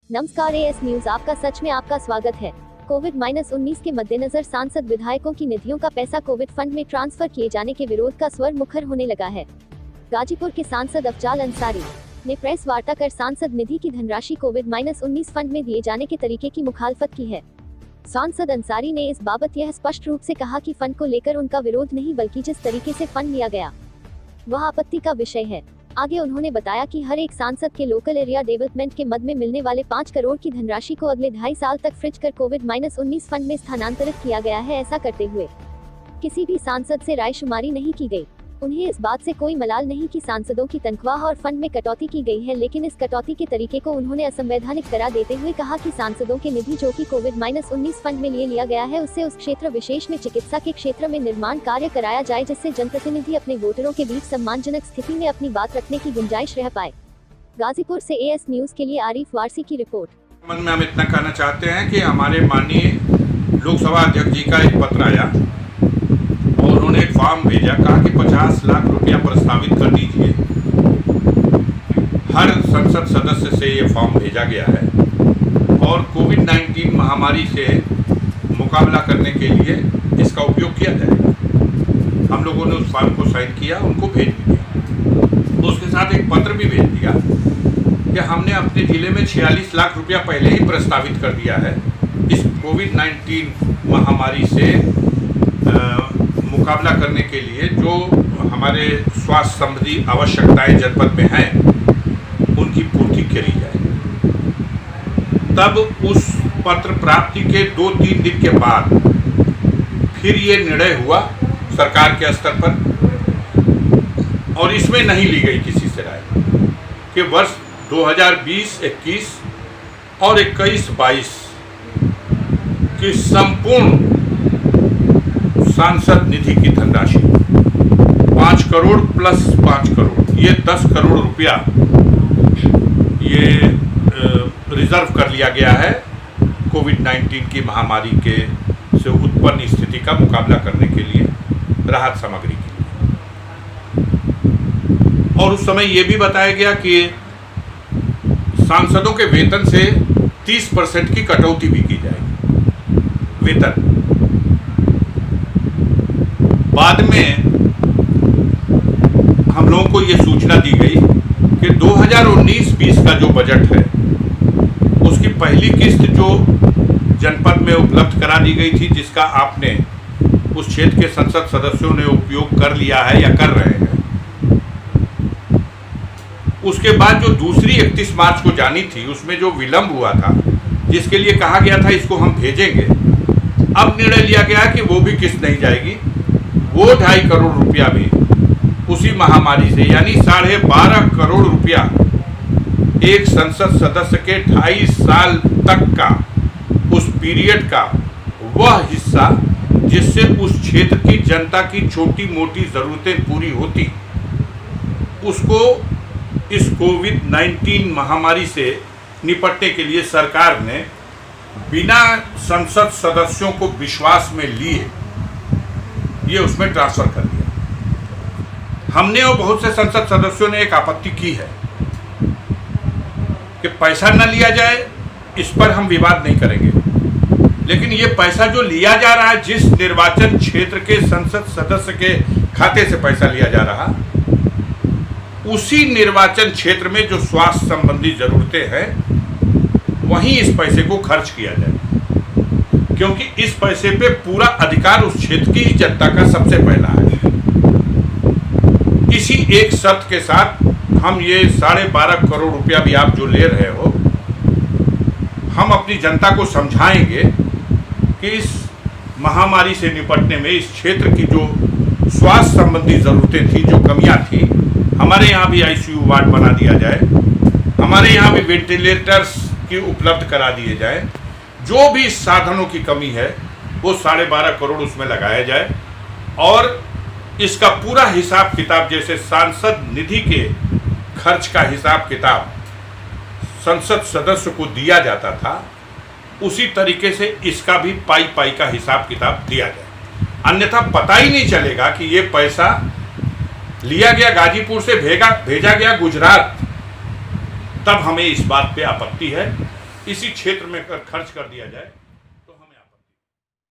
नमस्कार, as news आपका सच में आपका स्वागत है। कोविड-19 के मद्देनजर सांसद विधायकों की निधियों का पैसा कोविड फंड में ट्रांसफर किए जाने के विरोध का स्वर मुखर होने लगा है। गाजीपुर के सांसद अफजाल अंसारी ने प्रेस वार्ता कर सांसद निधि की धनराशि कोविड-19 फंड में दिए जाने के तरीके की मुखालफत की है। सांसद अंसारी ने इस बाबत यह स्पष्ट रूप से कहा कि फंड को लेकर उनका विरोध नहीं बल्कि जिस तरीके से फंड लिया गया वह आपत्ति का विषय है। आगे उन्होंने बताया कि हर एक सांसद के लोकल एरिया डेवलपमेंट के मद में मिलने वाले 5 करोड़ की धनराशि को अगले 2.5 साल तक फ्रिज कर कोविड-19 फंड में स्थानांतरित किया गया है। ऐसा करते हुए किसी भी सांसद से रायशुमारी नहीं की गई। उन्हें इस बात से कोई मलाल नहीं कि सांसदों की तनख्वाह और फंड में कटौती की गई है, लेकिन इस कटौती के तरीके को उन्होंने असंवैधानिक करार देते हुए कहा कि सांसदों के निधि जो कि कोविड-19 फंड में लिया गया है उससे उस क्षेत्र विशेष में चिकित्सा के क्षेत्र में निर्माण कार्य कराया जाए, जिससे जनप्रतिनिधि अपने वोटरों के बीच सम्मानजनक स्थिति में अपनी बात रखने की गुंजाइश रह पाए। गाजीपुर से एएस न्यूज के लिए आरिफ वारसी की रिपोर्ट। मन में हम इतना कहना चाहते हैं कि हमारे माननीय लोकसभा अध्यक्ष जी का एक पत्र आया और उन्होंने एक फॉर्म भेजा, कहा कि 50 लाख रुपया प्रस्तावित कर दीजिए। हर संसद सदस्य से ये फॉर्म भेजा गया है और कोविड-19 महामारी से मुकाबला करने के लिए इसका उपयोग किया जाएगा। हम लोगों ने उस फॉर्म को साइन किया, उनको भेज दिया। उसके साथ एक पत्र भी भेज दिया कि हमने अपने जिले में 46 लाख रुपया पहले ही प्रस्तावित कर दिया है इस कोविड-19 महामारी से मुकाबला करने के लिए। जो हमारे स्वास्थ्य संबंधी आवश्यकताएं जनपद में हैं उनकी पूर्ति करी जाए। तब उस पत्र प्राप्ति के 2-3 दिन के बाद फिर ये निर्णय हुआ सरकार के स्तर पर और इसमें नहीं ली गई किसी से राय कि वर्ष 2020-21 और 21-22 की संपूर्ण सांसद निधि की धनराशि 5 करोड़ प्लस 5 करोड़ ये 10 करोड़ रुपया ये रिजर्व कर लिया गया है कोविड-19 की महामारी के से उत्पन्न स्थिति का मुकाबला करने के लिए, राहत सामग्री के लिए। और उस समय ये भी बताया गया कि सांसदों के वेतन से 30% की कटौती भी की जाएगी वेतन। बाद में हम लोगों को ये सूचना दी गई कि 2019-20 का जो बजट है उसकी पहली किस्त जो जनपद में उपलब्ध करा दी गई थी, जिसका आपने उस क्षेत्र के संसद सदस्यों ने उपयोग कर लिया है या कर रहे हैं, उसके बाद जो दूसरी 31 मार्च को जानी थी उसमें जो विलंब हुआ था, जिसके लिए कहा गया था इसको हम भेजेंगे, अब निर्णय लिया गया कि वो भी किस्त नहीं जाएगी। वो 2.5 करोड़ रुपया भी उसी महामारी से, यानी 12.5 करोड़ रुपया एक संसद सदस्य के 2.5 साल तक का उस पीरियड का वह हिस्सा जिससे उस क्षेत्र की जनता की छोटी मोटी ज़रूरतें पूरी होती, उसको इस कोविड-19 महामारी से निपटने के लिए सरकार ने बिना संसद सदस्यों को विश्वास में लिए ये उसमें ट्रांसफर कर दिया। हमने और बहुत से संसद सदस्यों ने एक आपत्ति की है कि पैसा न लिया जाए, इस पर हम विवाद नहीं करेंगे, लेकिन ये पैसा जो लिया जा रहा है, जिस निर्वाचन क्षेत्र के संसद सदस्य के खाते से पैसा लिया जा रहा, उसी निर्वाचन क्षेत्र में जो स्वास्थ्य संबंधी जरूरतें हैं वहीं इस पैसे को खर्च किया जाए, क्योंकि इस पैसे पे पूरा अधिकार उस क्षेत्र की जनता का सबसे पहला है। इसी एक शर्त के साथ हम ये 12.5 करोड़ रुपया भी आप जो ले रहे हो, हम अपनी जनता को समझाएंगे कि इस महामारी से निपटने में इस क्षेत्र की जो स्वास्थ्य संबंधी ज़रूरतें थी, जो कमियां थी, हमारे यहाँ भी आईसीयू वार्ड बना दिया जाए, हमारे यहाँ भी वेंटिलेटर्स की उपलब्ध करा दिए जाए, जो भी साधनों की कमी है वो 12.5 करोड़ उसमें लगाया जाए और इसका पूरा हिसाब किताब, जैसे सांसद निधि के खर्च का हिसाब किताब संसद सदस्य को दिया जाता था, उसी तरीके से इसका भी पाई का हिसाब किताब दिया जाए। अन्यथा पता ही नहीं चलेगा कि ये पैसा लिया गया गाजीपुर से भेजा गया गुजरात, तब हमें इस बात पे आपत्ति है। इसी क्षेत्र में खर्च कर दिया जाए।